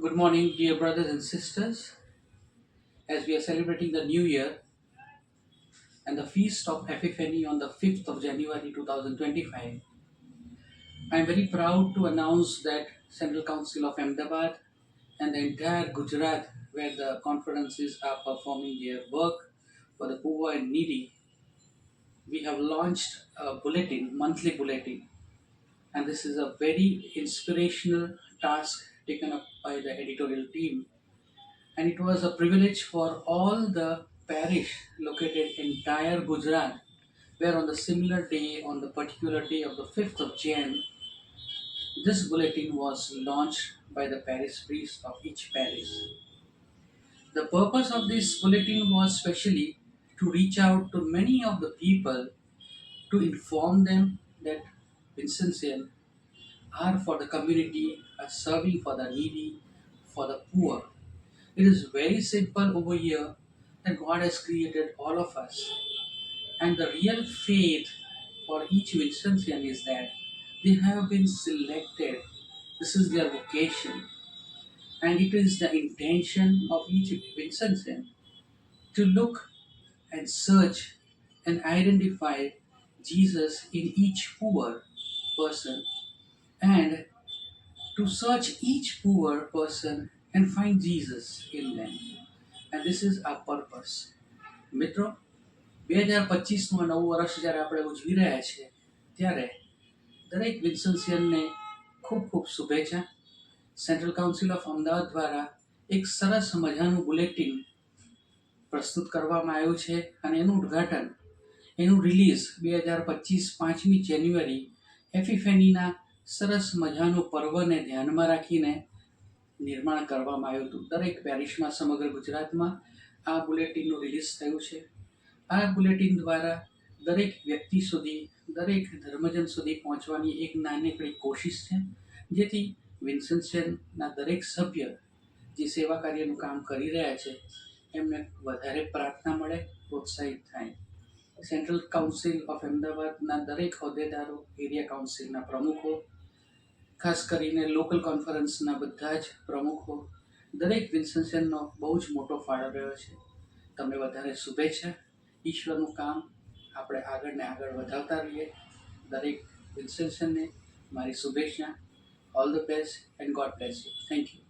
Good morning, dear brothers and sisters. As we are celebrating the New Year and the feast of Epiphany on the 5th of January 2025, I am very proud to announce that Central Council of Ahmedabad and the entire Gujarat, where the conferences are performing their work for the poor and needy, we have launched a bulletin, monthly bulletin, and this is a very inspirational task taken up by the editorial team, and it was a privilege for all the parish located in entire Gujarat, where on the similar day, on the particular day of the 5th of Jan, this bulletin was launched by the parish priest of each parish. The purpose of this bulletin was specially to reach out to many of the people to inform them that Vincentian are for the community, are serving for the needy, for the poor. It is very simple over here that God has created all of us. And the real faith for each Vincentian is that they have been selected. This is their vocation. And it is the intention of each Vincentian to look and search and identify Jesus in each poor person and to search each poor person and find Jesus in them. And this is our purpose. મિત્રો 2025નું નવું વર્ષ જ્યારે આપણે ઉજવી રહ્યા છીએ ત્યારે દરેક વિન્સન્સિયનને ખૂબ ખૂબ શુભેચ્છા. સેન્ટ્રલ કાઉન્સિલ ઓફ અમદાવાદ દ્વારા એક સરસ મજાનું બુલેટિન પ્રસ્તુત કરવામાં આવ્યું છે અને એનું ઉદ્ઘાટન એનું રિલીઝ 2025 5મી જાન્યુઆરી એફિફેનીના સરસ મજાનું પર્વને ધ્યાનમાં રાખીને નિર્માણ કરવામાં આવ્યું હતું. દરેક પેરિશમાં સમગ્ર ગુજરાતમાં આ બુલેટિનનું રિલીઝ થયું છે. આ બુલેટિન દ્વારા દરેક વ્યક્તિ સુધી, દરેક ધર્મજન સુધી પહોંચવાની એક નાનકડી કોશિશ છે, જેથી વિન્સન્સિયનના દરેક સભ્ય જે સેવા કાર્યનું કામ કરી રહ્યા છે એમને વધારે પ્રાર્થના મળે, પ્રોત્સાહિત થાય. સેન્ટ્રલ કાઉન્સિલ ઓફ અમદાવાદના દરેક હોદ્દેદારો, એરિયા કાઉન્સિલના પ્રમુખો, ખાસ કરીને લોકલ કોન્ફરન્સના બધા જ પ્રમુખો, દરેક વિન્સન્સિયનનો બહુ જ મોટો ફાળો રહ્યો છે. તમને વધારે શુભેચ્છા. ઈશ્વરનું કામ આપણે આગળ ને આગળ વધારતા રહીએ. દરેક વિન્સન્સિયનને મારી શુભેચ્છા. All the best and God bless you. Thank you.